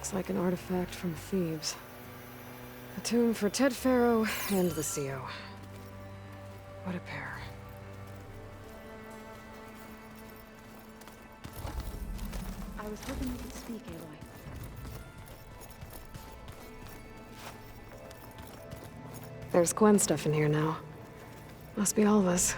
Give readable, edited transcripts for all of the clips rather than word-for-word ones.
Looks like an artifact from Thebes. A tomb for Ted Faro and the CO. What a pair. I was hoping you could speak, Aloy. There's Gwen stuff in here now. Must be Alva's.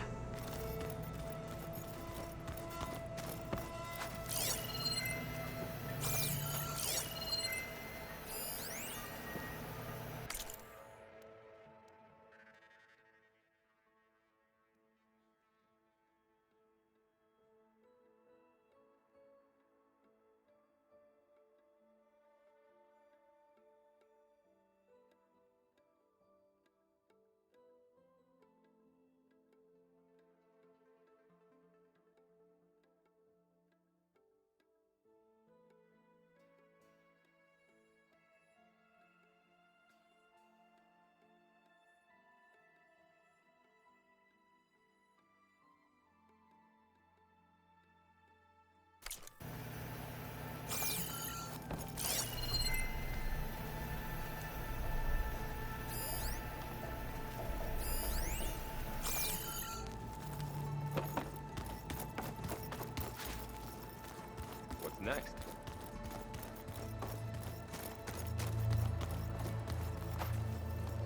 Next.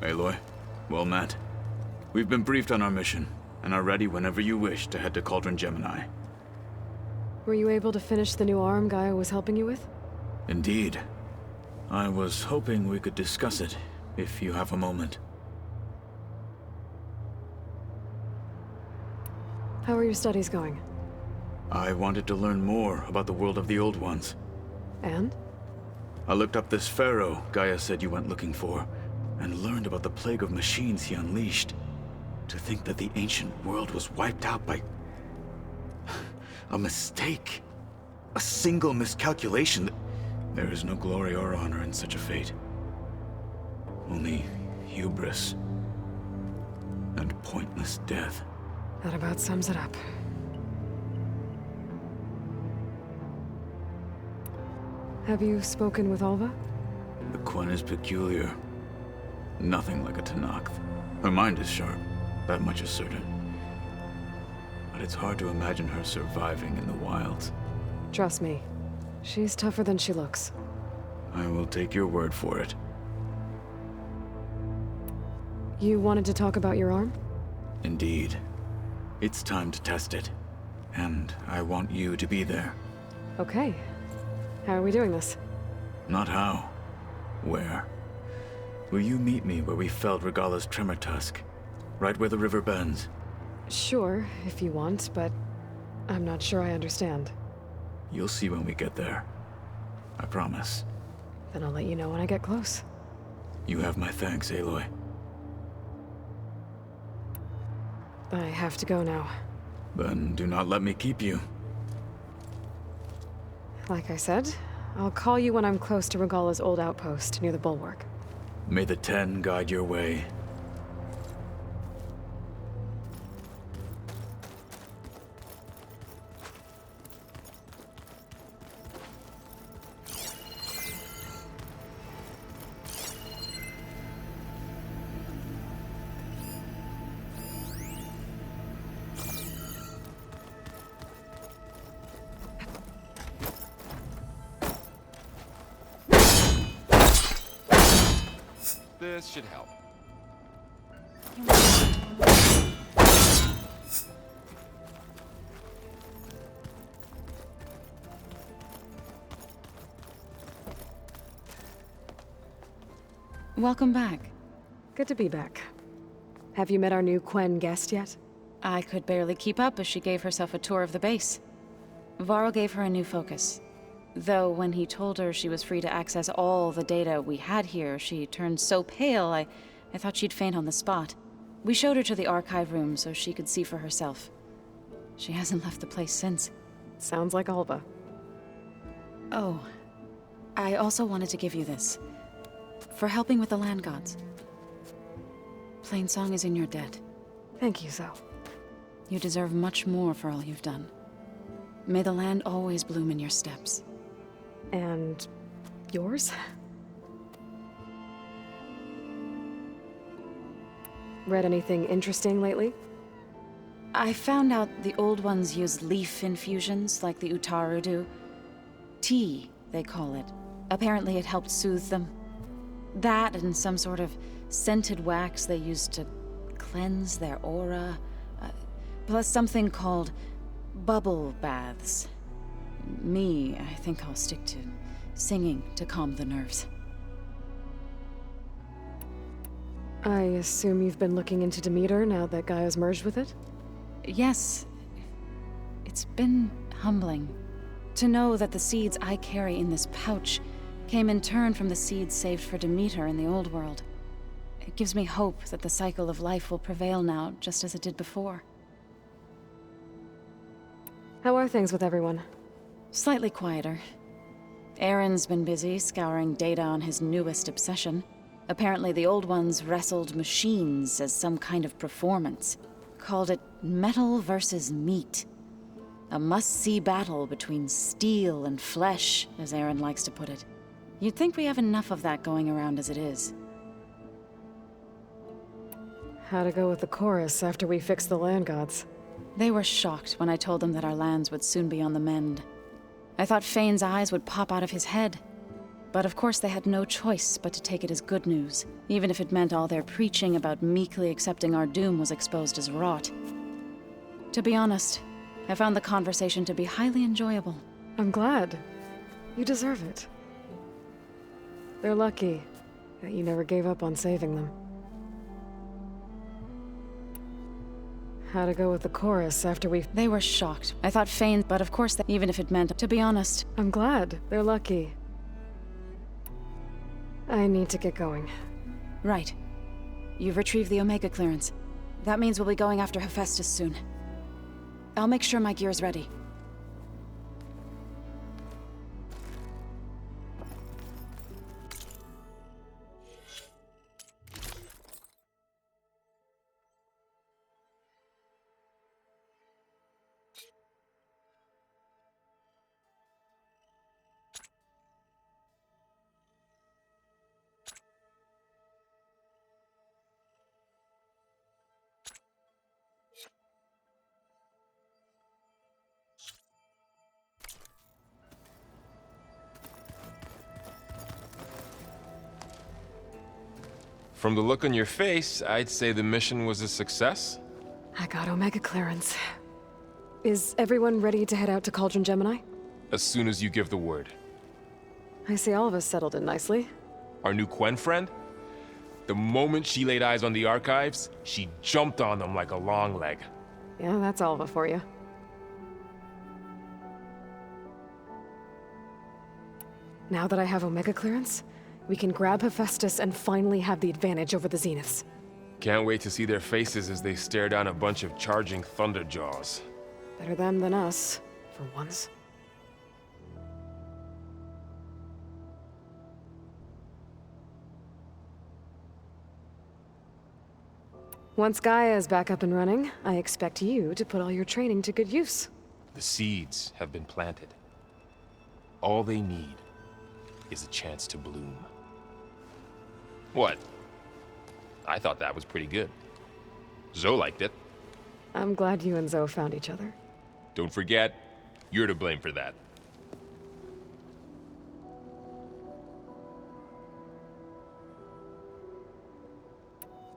Aloy, well met. We've been briefed on our mission, and are ready whenever you wish to head to Cauldron Gemini. Were you able to finish the new arm Gaia was helping you with? Indeed. I was hoping we could discuss it, if you have a moment. How are your studies going? I wanted to learn more about the world of the Old Ones. And? I looked up this pharaoh Gaia said you went looking for, and learned about the plague of machines he unleashed. To think that the ancient world was wiped out by... a mistake. A single miscalculation. There is no glory or honor in such a fate. Only hubris. And pointless death. That about sums it up. Have you spoken with Alva? The Quen is peculiar. Nothing like a Tenakth. Her mind is sharp, that much is certain. But it's hard to imagine her surviving in the wilds. Trust me, she's tougher than she looks. I will take your word for it. You wanted to talk about your arm? Indeed. It's time to test it. And I want you to be there. Okay. How are we doing this? Not how. Where? Will you meet me where we felled Regalla's tremor tusk? Right where the river bends? Sure, if you want, but I'm not sure I understand. You'll see when we get there. I promise. Then I'll let you know when I get close. You have my thanks, Aloy. I have to go now. Then do not let me keep you. Like I said, I'll call you when I'm close to Regalla's old outpost near the bulwark. May the Ten guide your way. This should help. Welcome back. Good to be back. Have you met our new Quen guest yet? I could barely keep up as she gave herself a tour of the base. Varl gave her a new focus. Though when he told her she was free to access all the data we had here, she turned so pale I thought she'd faint on the spot. We showed her to the archive room so she could see for herself. She hasn't left the place since. Sounds like Alva. Oh, I also wanted to give you this. For helping with the land gods. Plainsong is in your debt. Thank you, Zoe. You deserve much more for all you've done. May the land always bloom in your steps. And yours? Read anything interesting lately? I found out the old ones use leaf infusions like the Utaru do. Tea, they call it. Apparently it helped soothe them. That and some sort of scented wax they used to cleanse their aura. Plus something called bubble baths. I think I'll stick to singing to calm the nerves. I assume you've been looking into Demeter now that Gaia's merged with it? Yes. It's been humbling to know that the seeds I carry in this pouch came in turn from the seeds saved for Demeter in the old world. It gives me hope that the cycle of life will prevail now, just as it did before. How are things with everyone? Slightly quieter. Aaron's been busy scouring data on his newest obsession. Apparently the old ones wrestled machines as some kind of performance. Called it metal versus meat. A must-see battle between steel and flesh, as Aaron likes to put it. You'd think we have enough of that going around as it is. How to go with the chorus after we fix the land gods? They were shocked when I told them that our lands would soon be on the mend. I thought Fane's eyes would pop out of his head. But of course they had no choice but to take it as good news, even if it meant all their preaching about meekly accepting our doom was exposed as rot. To be honest, I found the conversation to be highly enjoyable. I'm glad. You deserve it. They're lucky that you never gave up on saving them. How to go with the chorus after we... They were shocked. I thought Fane, but of course, even if it meant... To be honest... I'm glad. They're lucky. I need to get going. Right. You've retrieved the Omega clearance. That means we'll be going after Hephaestus soon. I'll make sure my gear's ready. From the look on your face, I'd say the mission was a success. I got Omega clearance. Is everyone ready to head out to Cauldron Gemini? As soon as you give the word. I see all of us settled in nicely. Our new Quen friend? The moment she laid eyes on the archives, she jumped on them like a long leg. Yeah, that's all of it for you. Now that I have Omega clearance, we can grab Hephaestus and finally have the advantage over the Zeniths. Can't wait to see their faces as they stare down a bunch of charging Thunderjaws. Better them than us, for once. Once Gaia is back up and running, I expect you to put all your training to good use. The seeds have been planted. All they need is a chance to bloom. What? I thought that was pretty good. Zoe liked it. I'm glad you and Zoe found each other. Don't forget, you're to blame for that.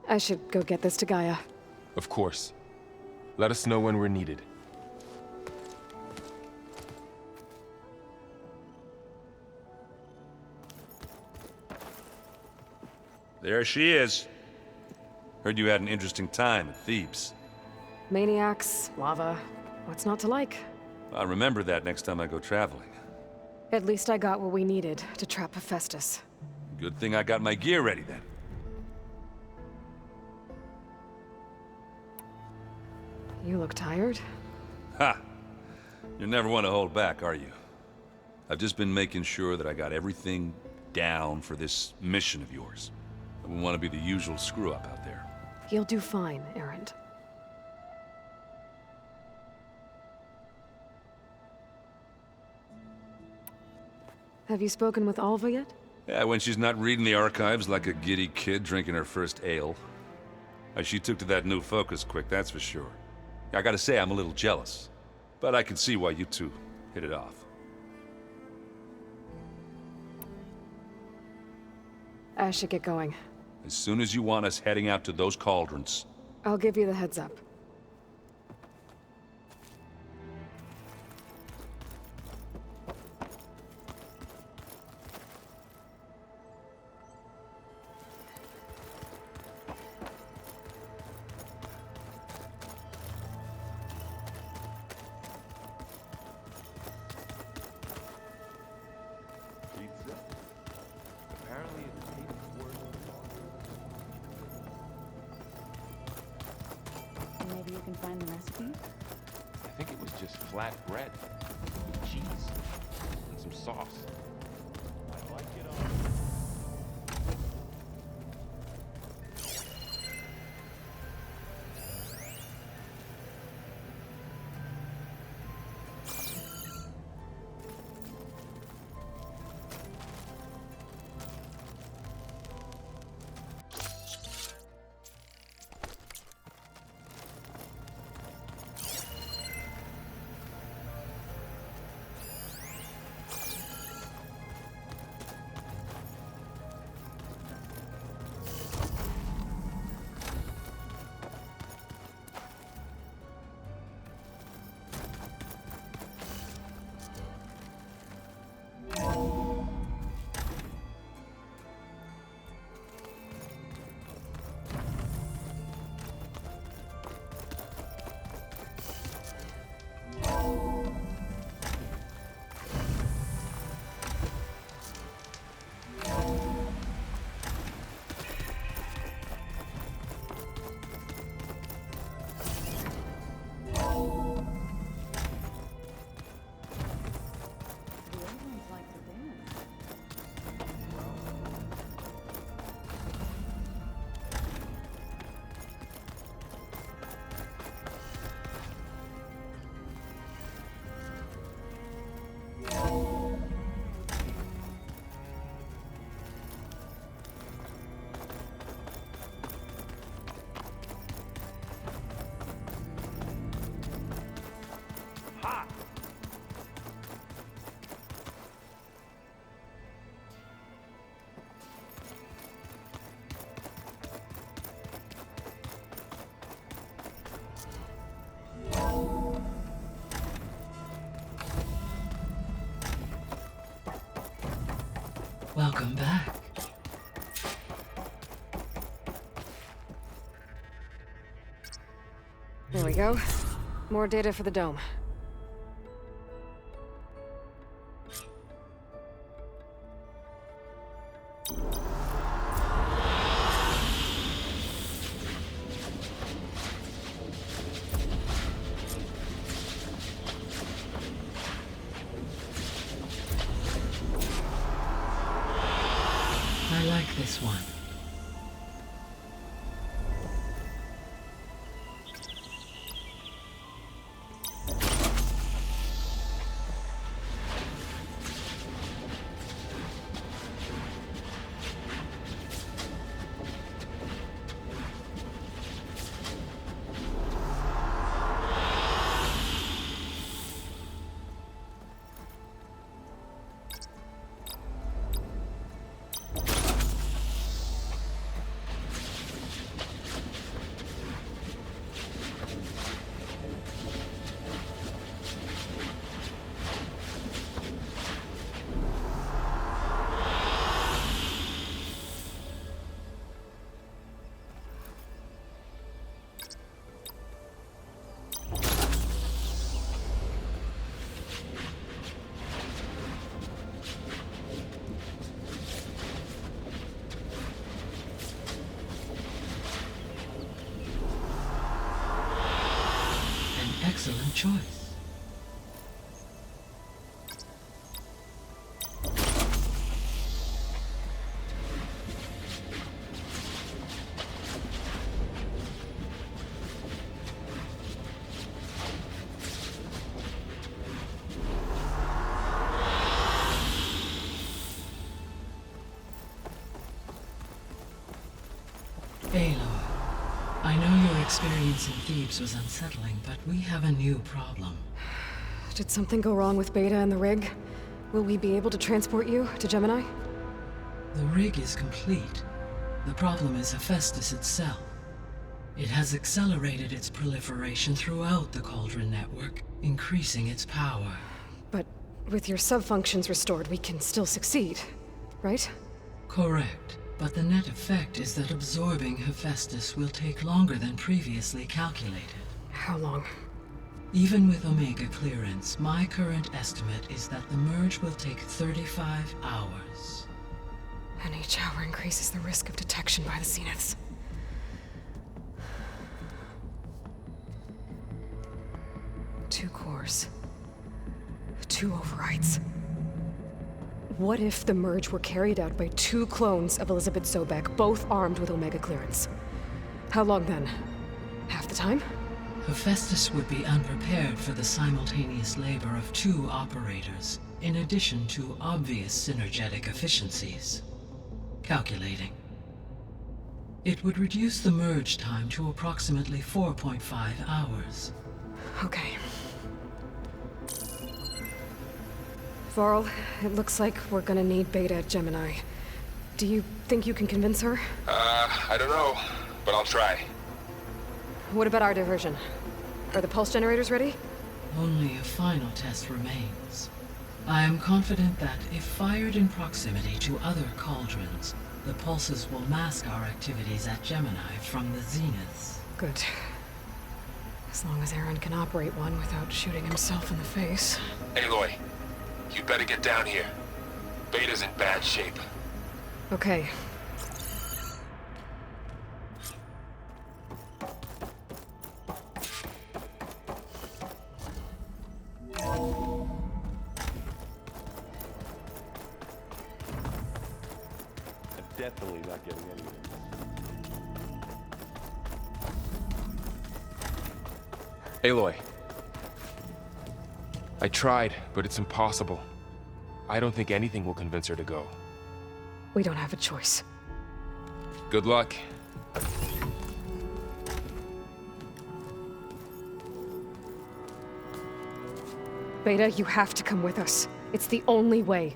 I should go get this to Gaia. Of course. Let us know when we're needed. There she is. Heard you had an interesting time at Thebes. Maniacs, lava, what's not to like? I'll remember that next time I go traveling. At least I got what we needed to trap Hephaestus. Good thing I got my gear ready then. You look tired. Ha! You never want to hold back, are you? I've just been making sure that I got everything down for this mission of yours. I wouldn't want to be the usual screw-up out there. You'll do fine, Erend. Have you spoken with Alva yet? Yeah, when she's not reading the archives like a giddy kid drinking her first ale. She took to that new focus quick, that's for sure. I gotta say, I'm a little jealous. But I can see why you two hit it off. I should get going. As soon as you want us heading out to those cauldrons. I'll give you the heads up. Apparently it tastes worse than Maybe you can find the recipe? I think it was just flat bread with cheese and some sauce. I like it all. Welcome back. There we go. More data for the dome. I like this one. Excellent choice. experience in Thebes was unsettling, but we have a new problem. Did something go wrong with Beta and the rig? Will we be able to transport you to Gemini? The rig is complete. The problem is Hephaestus itself. It has accelerated its proliferation throughout the Cauldron network, increasing its power. But with your sub-functions restored, we can still succeed, right? Correct. But the net effect is that absorbing Hephaestus will take longer than previously calculated. How long? Even with Omega clearance, my current estimate is that the merge will take 35 hours. And each hour increases the risk of detection by the Zeniths. Two cores. Two overrides. What if the merge were carried out by two clones of Elizabeth Sobek, both armed with Omega clearance? How long then? Half the time? Hephaestus would be unprepared for the simultaneous labor of two operators, in addition to obvious synergetic efficiencies. Calculating. It would reduce the merge time to approximately 4.5 hours. Okay. Varl, it looks like we're gonna need Beta at Gemini. Do you think you can convince her? I don't know, but I'll try. What about our diversion? Are the pulse generators ready? Only a final test remains. I am confident that if fired in proximity to other cauldrons, the pulses will mask our activities at Gemini from the Zeniths. Good. As long as Aaron can operate one without shooting himself in the face. Aloy, you better get down here. Beta's in bad shape. Okay. Definitely not getting any of this. Aloy. I tried, but it's impossible. I don't think anything will convince her to go. We don't have a choice. Good luck. Beta, you have to come with us. It's the only way.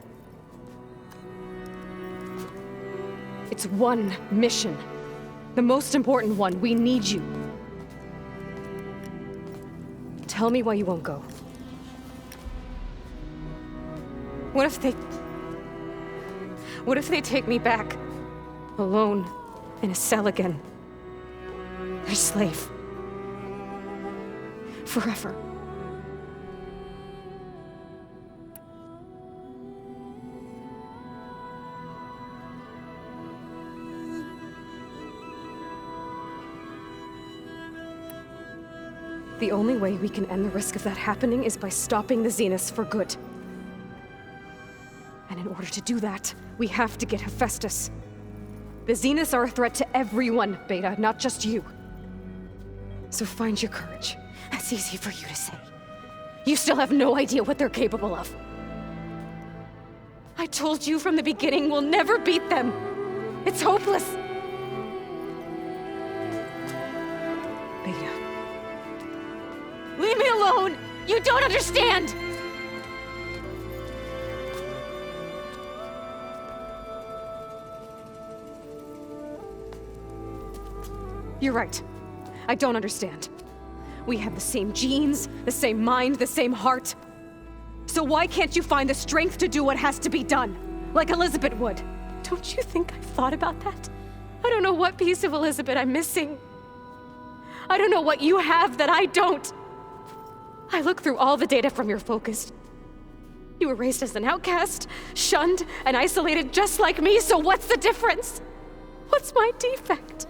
It's one mission. The most important one. We need you. Tell me why you won't go. What if they take me back? Alone, in a cell again. Their slave. Forever. The only way we can end the risk of that happening is by stopping the Zeniths for good. And in order to do that, we have to get Hephaestus. The Zeniths are a threat to everyone, Beta, not just you. So find your courage. That's easy for you to say. You still have no idea what they're capable of. I told you from the beginning we'll never beat them. It's hopeless. Beta. Leave me alone! You don't understand! You're right. I don't understand. We have the same genes, the same mind, the same heart. So why can't you find the strength to do what has to be done? Like Elizabeth would. Don't you think I've thought about that? I don't know what piece of Elizabeth I'm missing. I don't know what you have that I don't. I look through all the data from your focus. You were raised as an outcast, shunned, and isolated just like me, so what's the difference? What's my defect?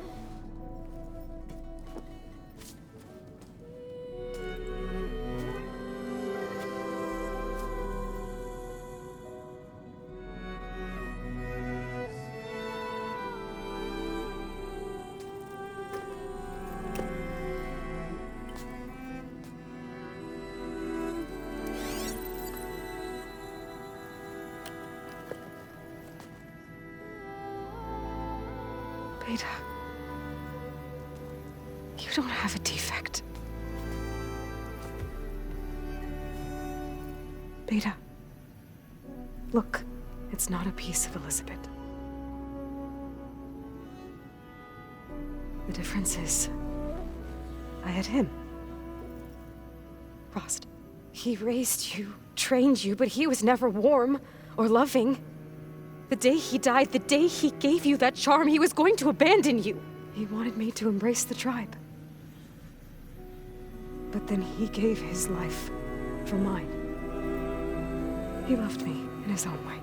Beta. You don't have a defect. Beta. Look, it's not a piece of Elizabeth. The difference is, I had him. Frost. He raised you, trained you, but he was never warm or loving. The day he died, the day he gave you that charm, he was going to abandon you. He wanted me to embrace the tribe. But then he gave his life for mine. He loved me in his own way.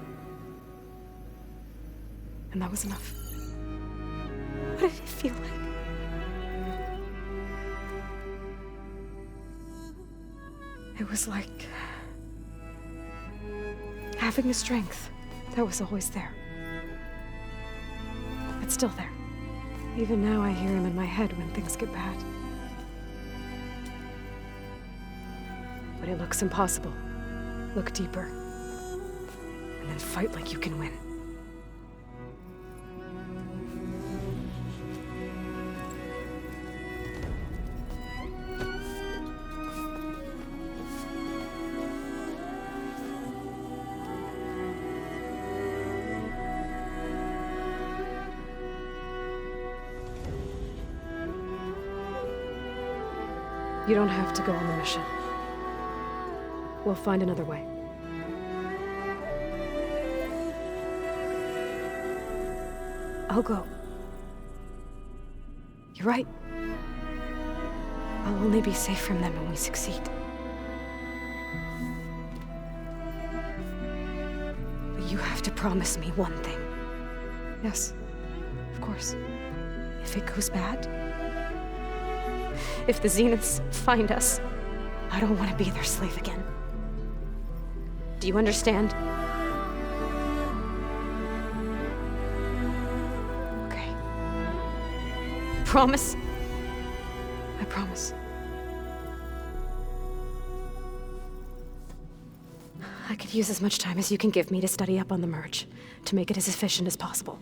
And that was enough. What did it feel like? It was like having a strength that was always there. It's still there. Even now I hear him in my head when things get bad. But it looks impossible. Look deeper. And then fight like you can win. You don't have to go on the mission. We'll find another way. I'll go. You're right. I'll only be safe from them when we succeed. But you have to promise me one thing. Yes, of course. If it goes bad, if the Zeniths find us, I don't want to be their slave again. Do you understand? Okay. Promise? I promise. I could use as much time as you can give me to study up on the merge, to make it as efficient as possible.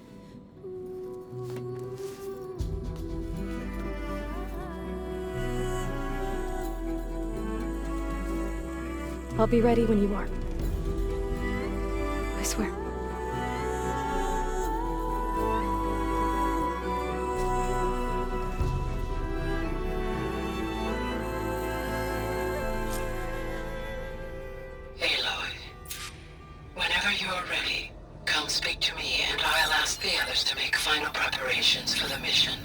I'll be ready when you are. I swear. Aloy, whenever you're ready, come speak to me and I'll ask the others to make final preparations for the mission.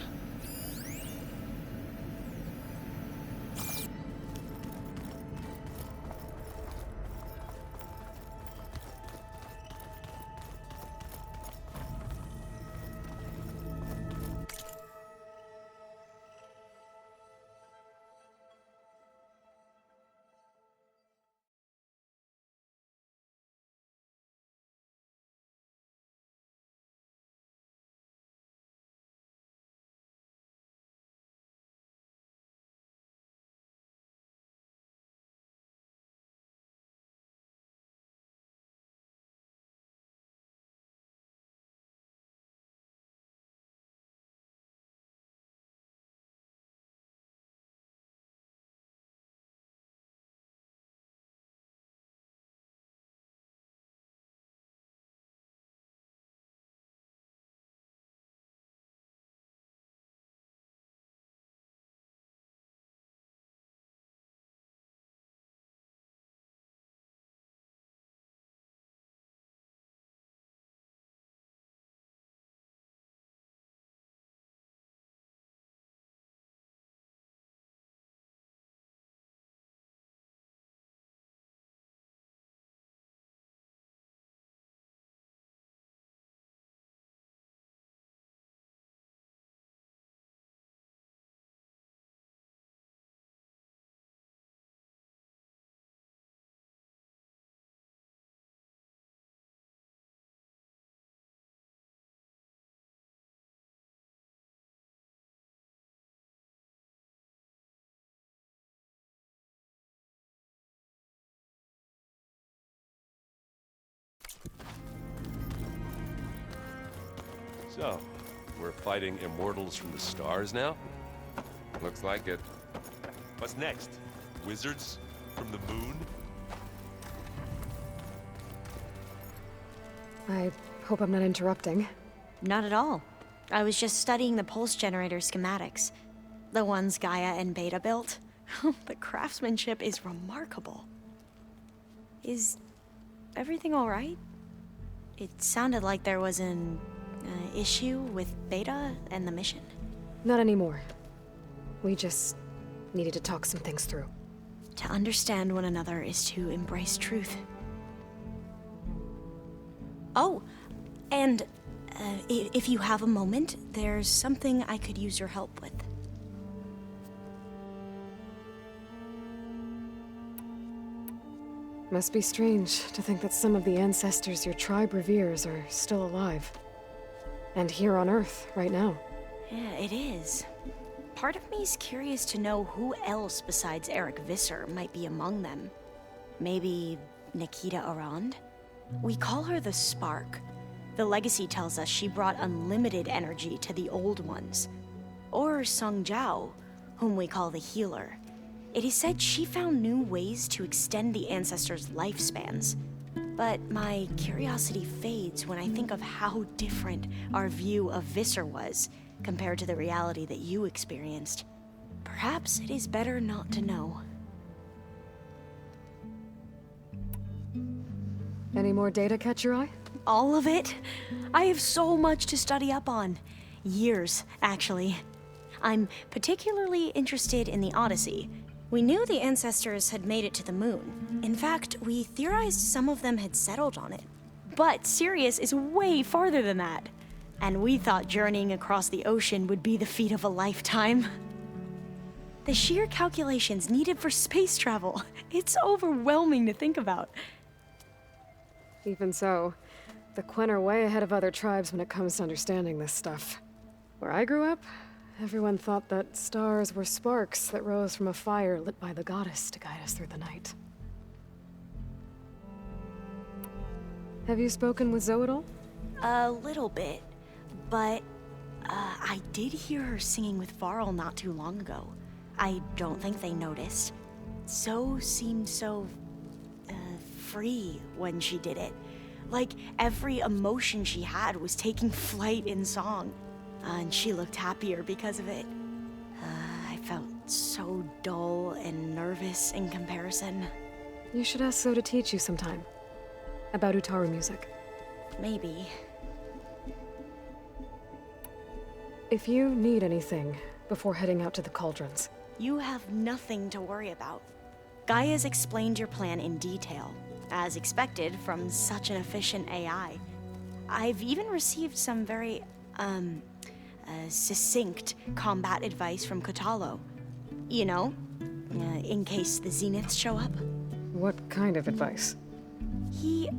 So, we're fighting immortals from the stars now? Looks like it. What's next? Wizards from the moon? I hope I'm not interrupting. Not at all. I was just studying the pulse generator schematics. The ones Gaia and Beta built. The craftsmanship is remarkable. Is everything all right? It sounded like there was an issue with Beta and the mission. Not anymore. We just needed to talk some things through. To understand one another is to embrace truth. Oh, and if you have a moment, there's something I could use your help with. Must be strange to think that some of the ancestors your tribe reveres are still alive. And here on Earth, right now. Yeah, it is. Part of me's curious to know who else besides Eric Visser might be among them. Maybe Nikita Arand? We call her the Spark. The legacy tells us she brought unlimited energy to the Old Ones. Or Sung Jiao, whom we call the Healer. It is said she found new ways to extend the ancestors' lifespans. But my curiosity fades when I think of how different our view of Visser was compared to the reality that you experienced. Perhaps it is better not to know. Any more data catch your eye? All of it? I have so much to study up on. Years, actually. I'm particularly interested in the Odyssey. We knew the ancestors had made it to the moon. In fact, we theorized some of them had settled on it. But Sirius is way farther than that. And we thought journeying across the ocean would be the feat of a lifetime. The sheer calculations needed for space travel, it's overwhelming to think about. Even so, the Quen are way ahead of other tribes when it comes to understanding this stuff. Where I grew up, everyone thought that stars were sparks that rose from a fire lit by the goddess to guide us through the night. Have you spoken with Zoe at all? A little bit, but I did hear her singing with Varl not too long ago. I don't think they noticed. Zoe seemed so free when she did it. Like every emotion she had was taking flight in song. And she looked happier because of it. I felt so dull and nervous in comparison. You should ask Zoe to teach you sometime. About Utaru music. Maybe. If you need anything before heading out to the cauldrons. You have nothing to worry about. Gaia's explained your plan in detail, as expected from such an efficient AI. I've even received some very, succinct combat advice from Kotallo. You know, in case the Zeniths show up. What kind of advice? He,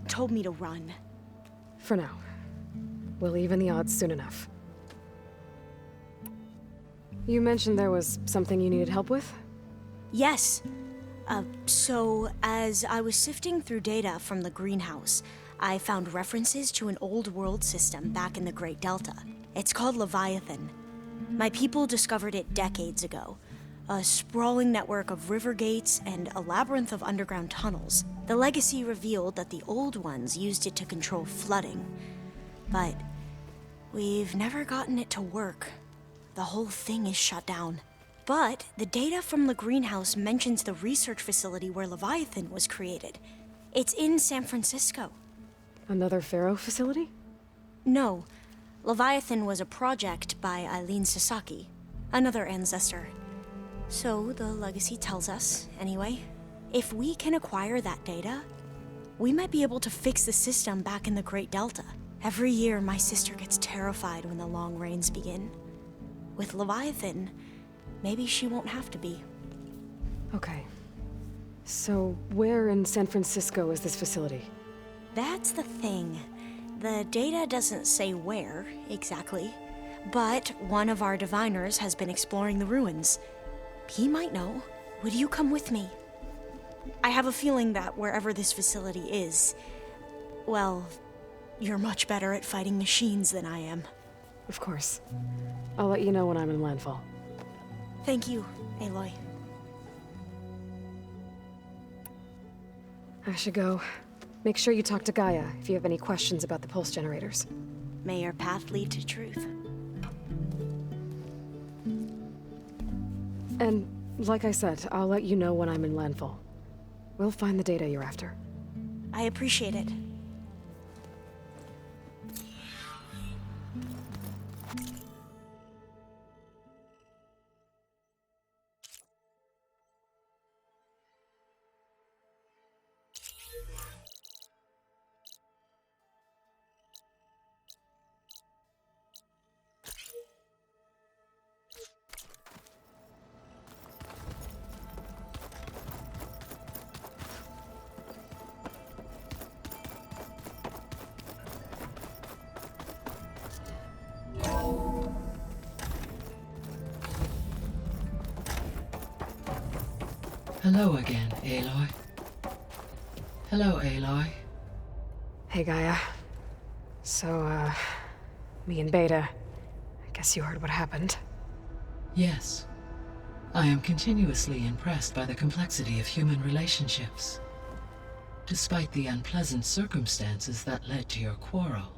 told me to run. For now. We'll even the odds soon enough. You mentioned there was something you needed help with? Yes. So, as I was sifting through data from the greenhouse, I found references to an old world system back in the Great Delta. It's called Leviathan. My people discovered it decades ago. A sprawling network of river gates and a labyrinth of underground tunnels. The legacy revealed that the Old Ones used it to control flooding. But we've never gotten it to work. The whole thing is shut down. But the data from the greenhouse mentions the research facility where Leviathan was created. It's in San Francisco. Another Pharaoh facility? No. Leviathan was a project by Eileen Sasaki, another ancestor. So the legacy tells us, anyway. If we can acquire that data, we might be able to fix the system back in the Great Delta. Every year, my sister gets terrified when the long rains begin. With Leviathan, maybe she won't have to be. Okay. So, where in San Francisco is this facility? That's the thing. The data doesn't say where, exactly. But one of our diviners has been exploring the ruins. He might know. Would you come with me? I have a feeling that wherever this facility is, well, you're much better at fighting machines than I am. Of course. I'll let you know when I'm in landfall. Thank you, Aloy. I should go. Make sure you talk to Gaia if you have any questions about the pulse generators. May your path lead to truth. And, like I said, I'll let you know when I'm in landfall. We'll find the data you're after. I appreciate it. Hello again, Aloy. Hello, Aloy. Hey, Gaia. So, me and Beta. I guess you heard what happened. Yes. I am continuously impressed by the complexity of human relationships. Despite the unpleasant circumstances that led to your quarrel,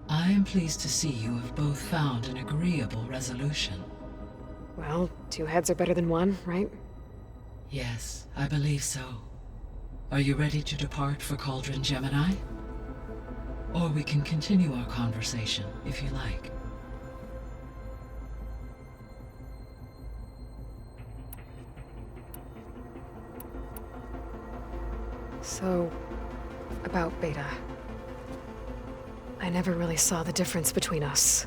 I am pleased to see you have both found an agreeable resolution. Well, 2 heads are better than 1, right? Yes, I believe so. Are you ready to depart for Cauldron Gemini? Or we can continue our conversation, if you like. So, about Beta. I never really saw the difference between us,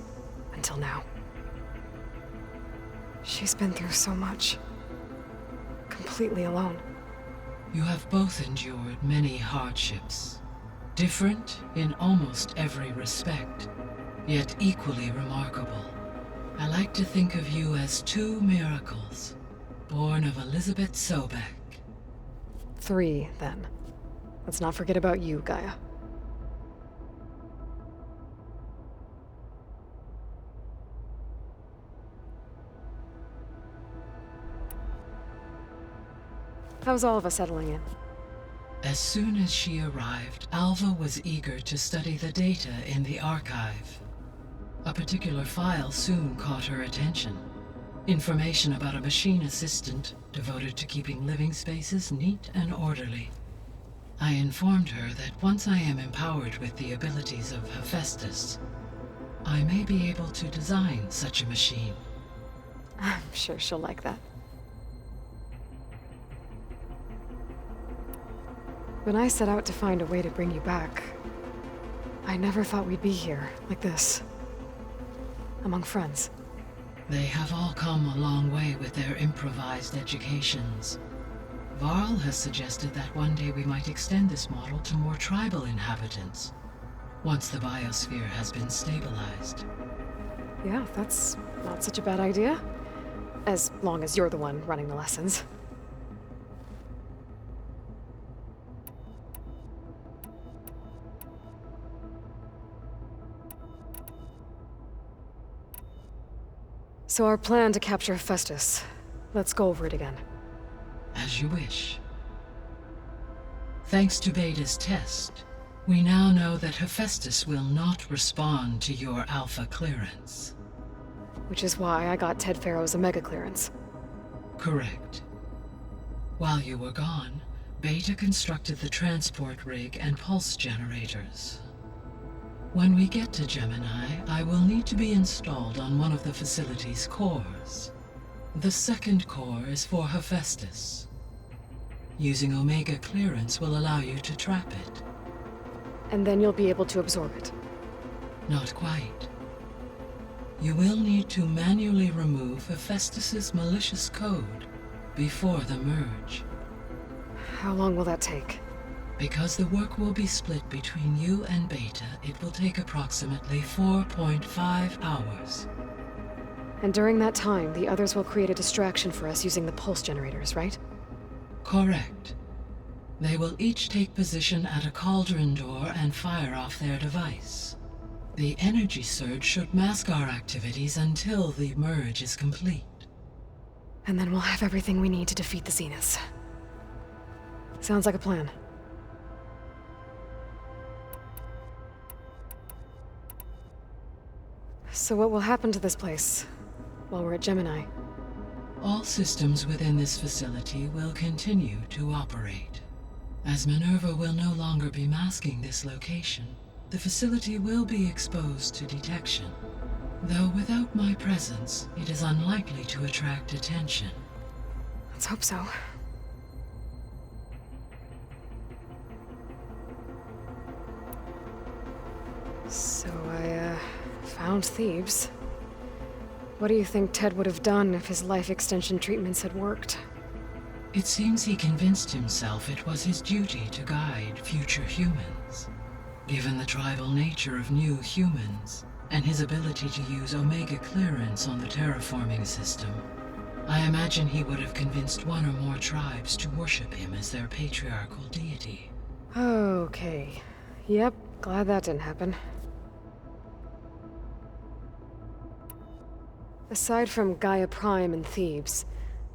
until now. She's been through so much. Completely alone. You have both endured many hardships. Different in almost every respect, yet equally remarkable. I like to think of you as 2 miracles, born of Elizabeth Sobek. 3, then. Let's not forget about you, Gaia. How's all of us settling in? As soon as she arrived, Alva was eager to study the data in the archive. A particular file soon caught her attention. Information about a machine assistant devoted to keeping living spaces neat and orderly. I informed her that once I am empowered with the abilities of Hephaestus, I may be able to design such a machine. I'm sure she'll like that. When I set out to find a way to bring you back, I never thought we'd be here, like this. Among friends. They have all come a long way with their improvised educations. Varl has suggested that one day we might extend this model to more tribal inhabitants, once the biosphere has been stabilized. Yeah, that's not such a bad idea. As long as you're the one running the lessons. So our plan to capture Hephaestus. Let's go over it again. As you wish. Thanks to Beta's test, we now know that Hephaestus will not respond to your Alpha clearance. Which is why I got Ted Farrow's Omega clearance. Correct. While you were gone, Beta constructed the transport rig and pulse generators. When we get to Gemini, I will need to be installed on one of the facility's cores. The second core is for Hephaestus. Using Omega clearance will allow you to trap it. And then you'll be able to absorb it. Not quite. You will need to manually remove Hephaestus's malicious code before the merge. How long will that take? Because the work will be split between you and Beta, it will take approximately 4.5 hours. And during that time, the others will create a distraction for us using the pulse generators, right? Correct. They will each take position at a cauldron door and fire off their device. The energy surge should mask our activities until the merge is complete. And then we'll have everything we need to defeat the Zeniths. Sounds like a plan. So what will happen to this place while we're at Gemini? All systems within this facility will continue to operate. As Minerva will no longer be masking this location, the facility will be exposed to detection. Though without my presence, it is unlikely to attract attention. Let's hope so. So I, found Thebes. What do you think Ted would have done if his life extension treatments had worked? It seems he convinced himself it was his duty to guide future humans. Given the tribal nature of new humans, and his ability to use Omega clearance on the terraforming system, I imagine he would have convinced one or more tribes to worship him as their patriarchal deity. Okay. Yep, glad that didn't happen. Aside from Gaia Prime and Thebes,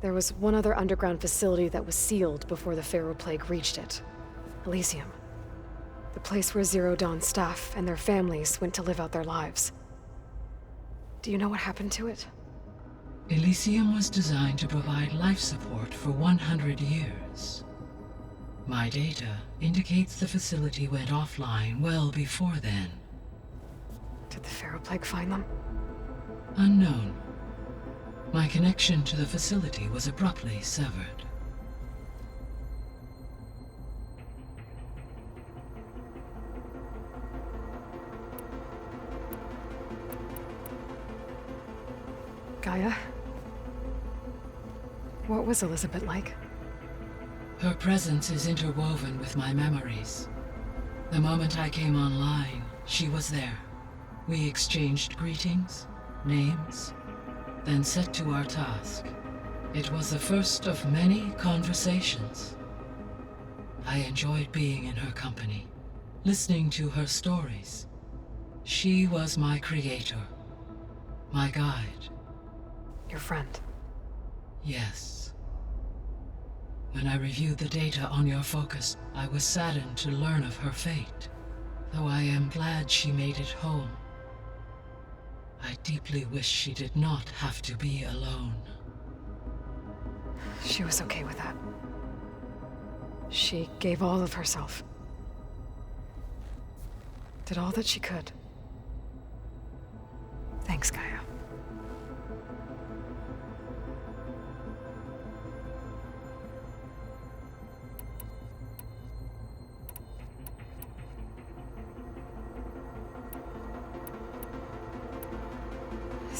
there was one other underground facility that was sealed before the Pharaoh Plague reached it. Elysium. The place where Zero Dawn staff and their families went to live out their lives. Do you know what happened to it? Elysium was designed to provide life support for 100 years. My data indicates the facility went offline well before then. Did the Pharaoh Plague find them? Unknown. My connection to the facility was abruptly severed. Gaia? What was Elizabeth like? Her presence is interwoven with my memories. The moment I came online, she was there. We exchanged greetings, names, then set to our task. It was the first of many conversations. I enjoyed being in her company, listening to her stories. She was my creator, my guide. Your friend. Yes. When I reviewed the data on your focus, I was saddened to learn of her fate, though I am glad she made it home. I deeply wish she did not have to be alone. She was okay with that. She gave all of herself. Did all that she could. Thanks, Gaia.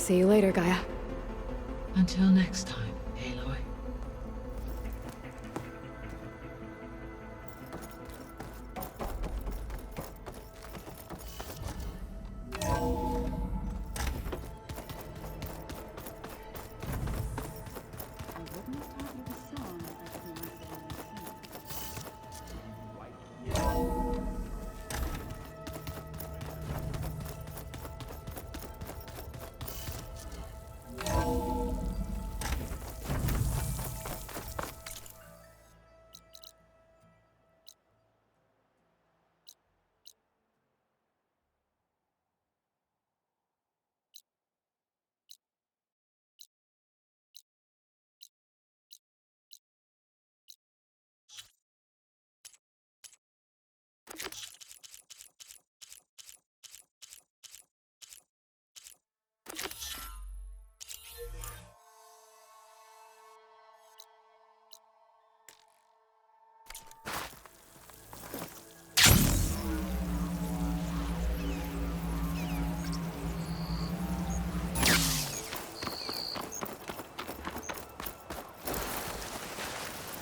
See you later, Gaia. Until next time, Aloy.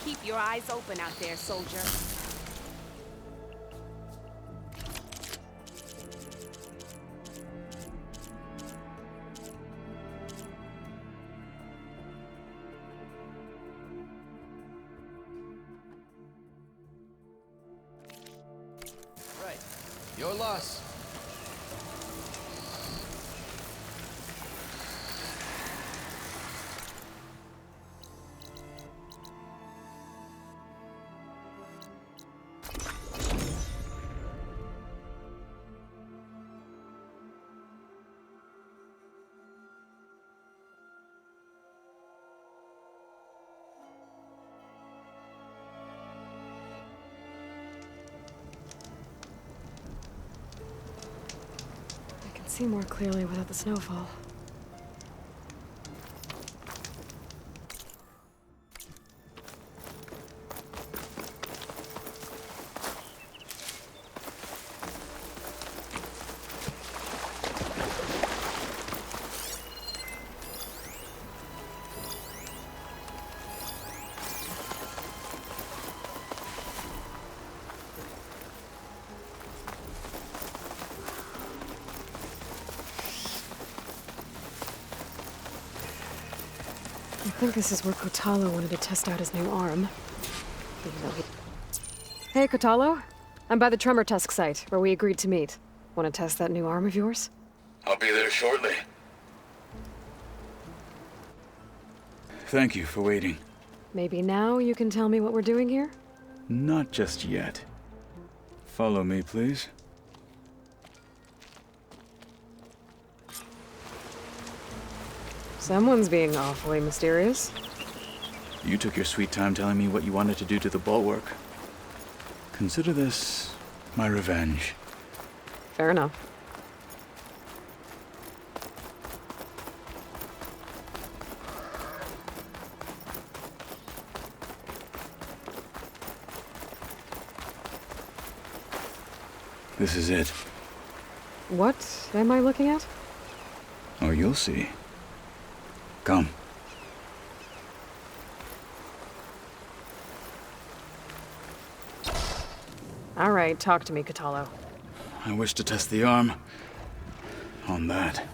Keep your eyes open out there, soldier. Right. Your loss. see more clearly without the snowfall. I think this is where Kotalo wanted to test out his new arm. Even though Hey, Kotalo. I'm by the Tremor Tusk site, where we agreed to meet. Want to test that new arm of yours? I'll be there shortly. Thank you for waiting. Maybe now you can tell me what we're doing here? Not just yet. Follow me, please. Someone's being awfully mysterious. You took your sweet time telling me what you wanted to do to the bulwark. Consider this my revenge. Fair enough. This is it. What am I looking at? Oh, you'll see. Come. All right, talk to me, Kotalo. I wish to test the arm on that.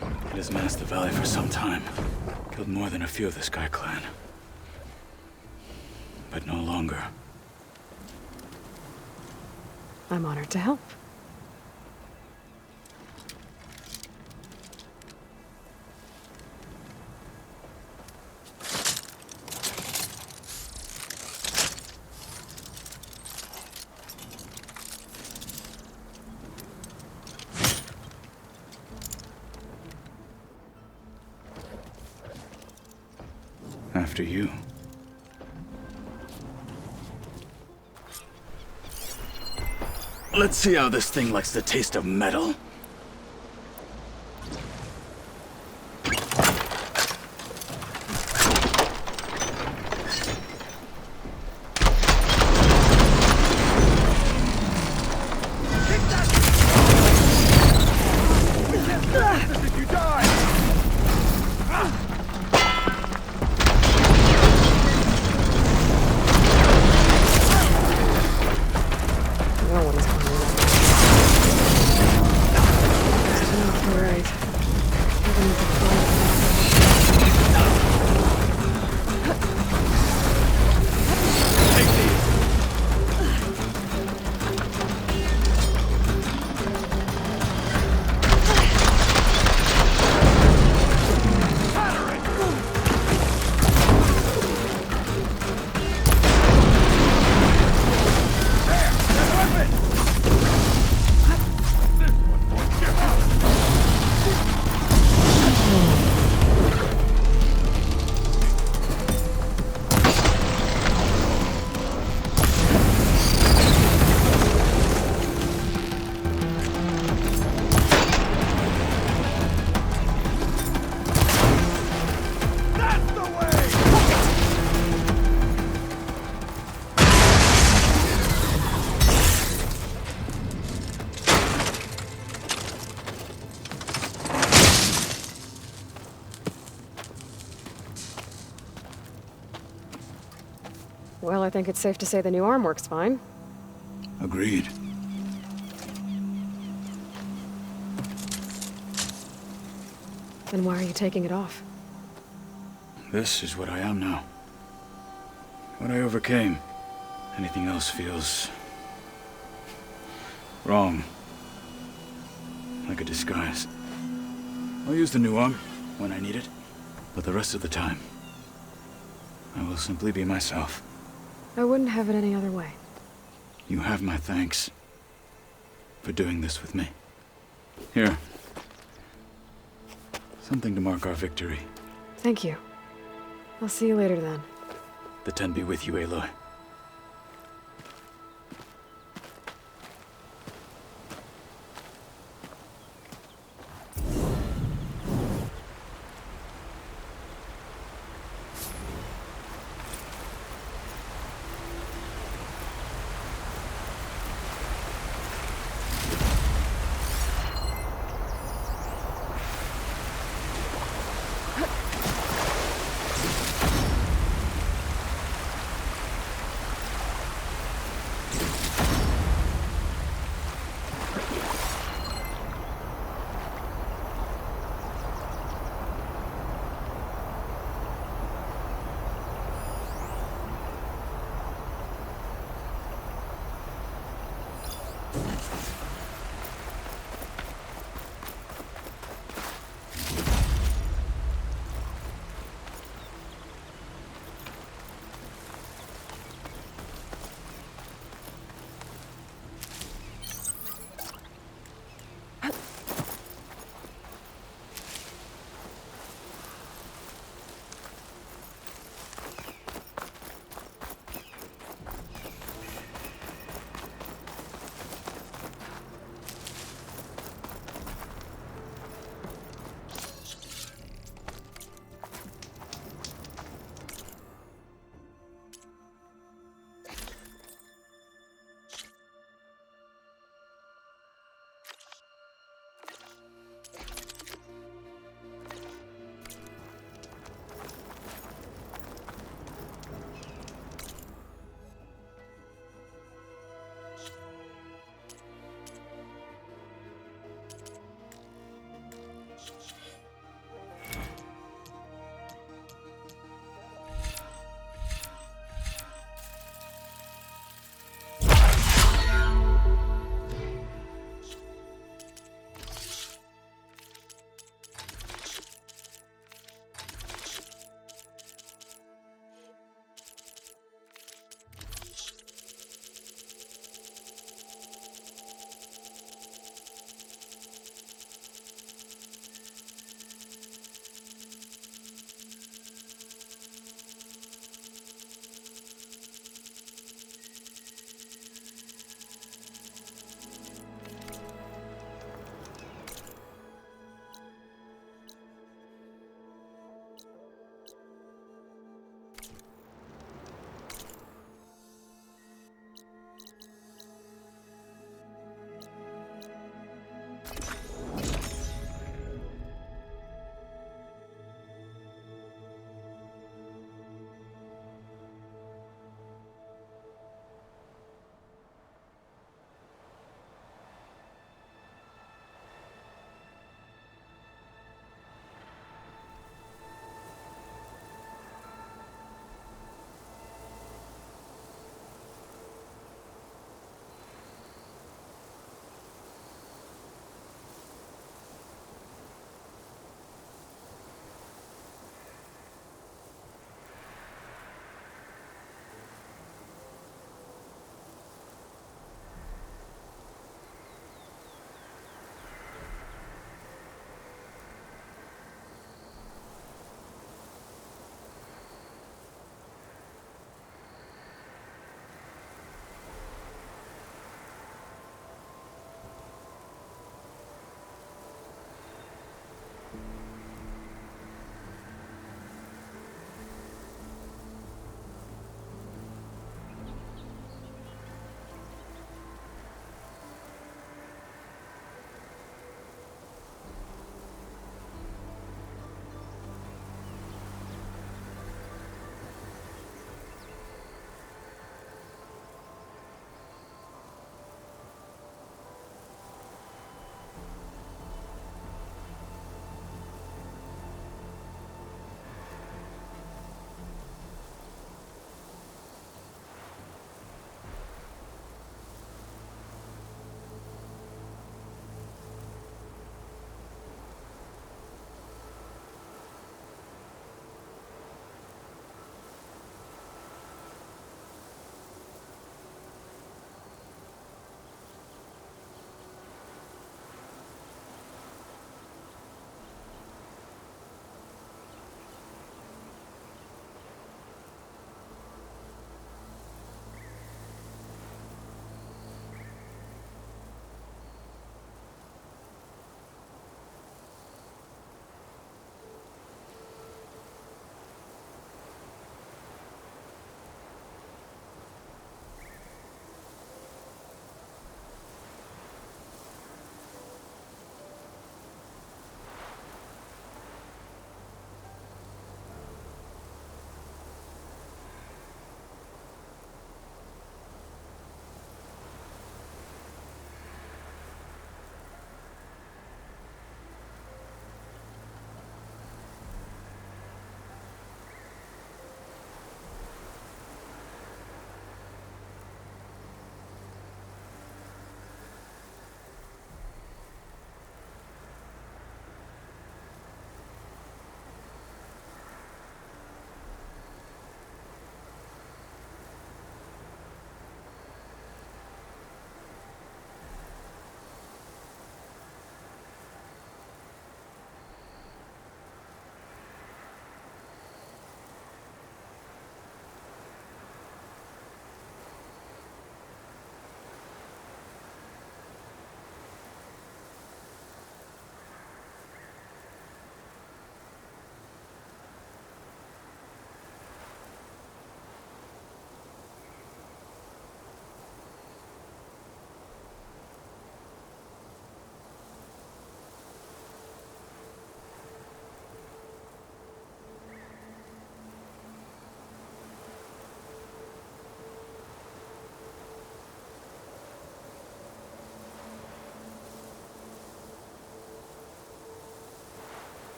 It has menaced the valley for some time. Killed more than a few of the Sky Clan. But no longer. I'm honored to help. After you. Let's see how this thing likes the taste of metal. No one's coming up. All right. I'm gonna need to Well, I think it's safe to say the new arm works fine. Agreed. Then why are you taking it off? This is what I am now. What I overcame. Anything else feels wrong. Like a disguise. I'll use the new arm when I need it, but the rest of the time, I will simply be myself. I wouldn't have it any other way. You have my thanks for doing this with me. Here. Something to mark our victory. Thank you. I'll see you later then. The Ten be with you, Aloy.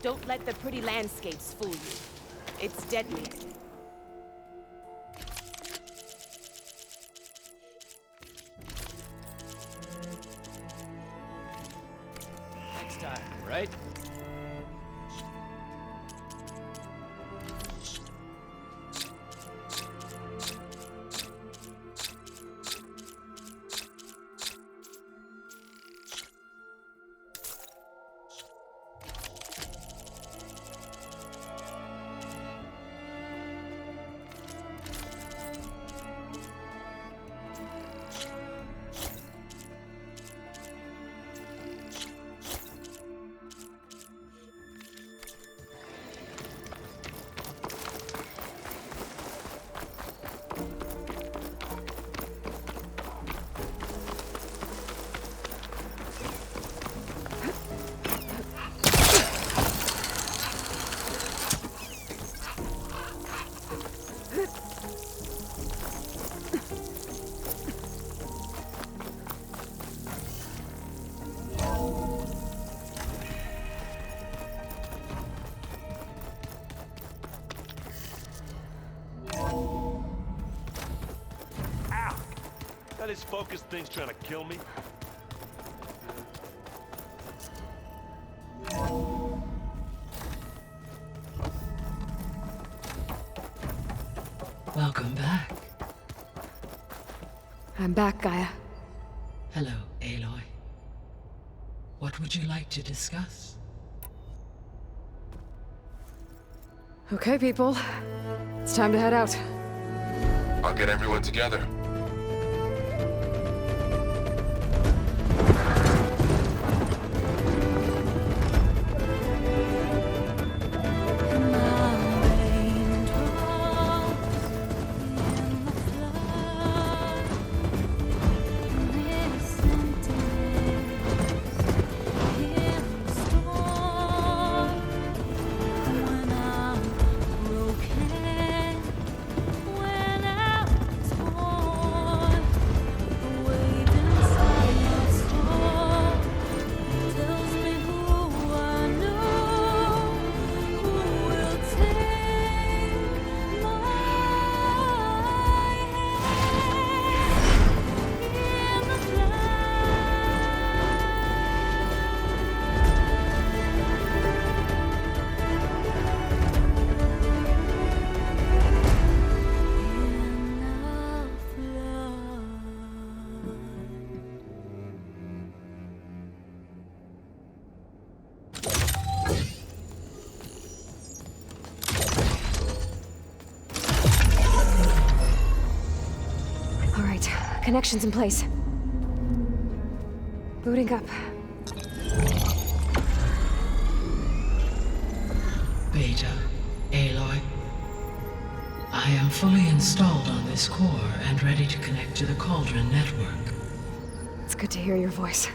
Don't let the pretty landscapes fool you. It's deadly. Next time, right? That is focused thing's trying to kill me. Welcome back. I'm back, Gaia. Hello, Aloy. What would you like to discuss? Okay, people. It's time to head out. I'll get everyone together. Connections in place. Booting up. Beta, Aloy. I am fully installed on this core and ready to connect to the Cauldron network. It's good to hear your voice.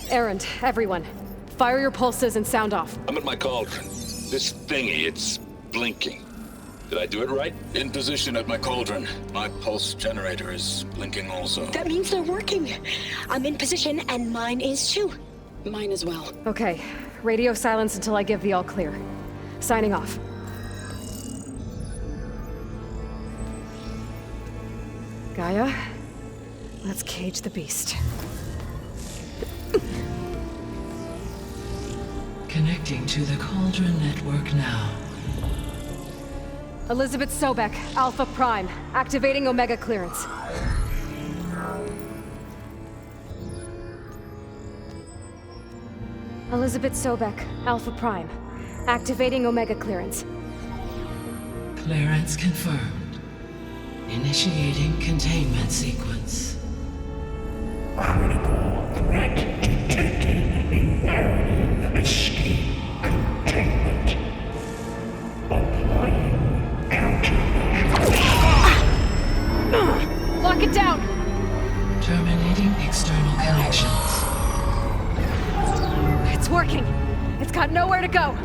Erend, everyone. Fire your pulses and sound off. I'm at my cauldron. This thingy, it's blinking. Did I do it right? In position at my cauldron. My pulse generator is blinking also. That means they're working. I'm in position and mine is too. Mine as well. Okay. Radio silence until I give the all clear. Signing off. Gaia, let's cage the beast. Connecting to the Cauldron network now. Elizabeth Sobek, Alpha Prime, activating Omega clearance. Elizabeth Sobek, Alpha Prime, activating Omega clearance. Clearance confirmed. Initiating containment sequence. Critical threat detected. Imperative escape containment. Applying Lock it down! Terminating external connections. It's working! It's got nowhere to go!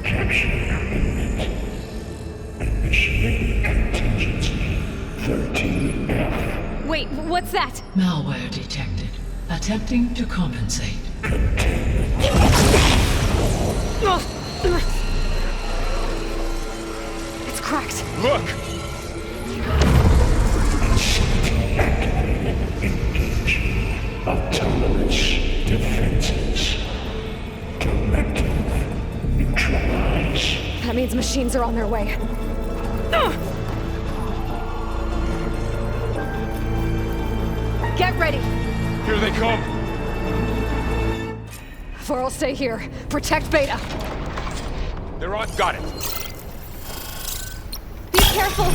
Capture imminent. Initiating contingency 13F. Wait, what's that? Malware detected. Attempting to compensate. It's cracked. Look! Autonomous defenses. Directive neutralize. That means machines are on their way. Get ready! Here they come! Varl, stay here. Protect Beta. They're on. Got it. Be careful!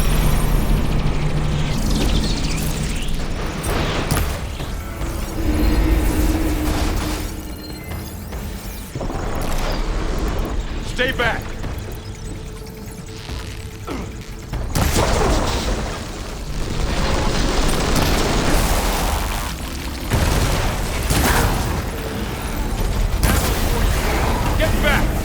Stay back! Get back!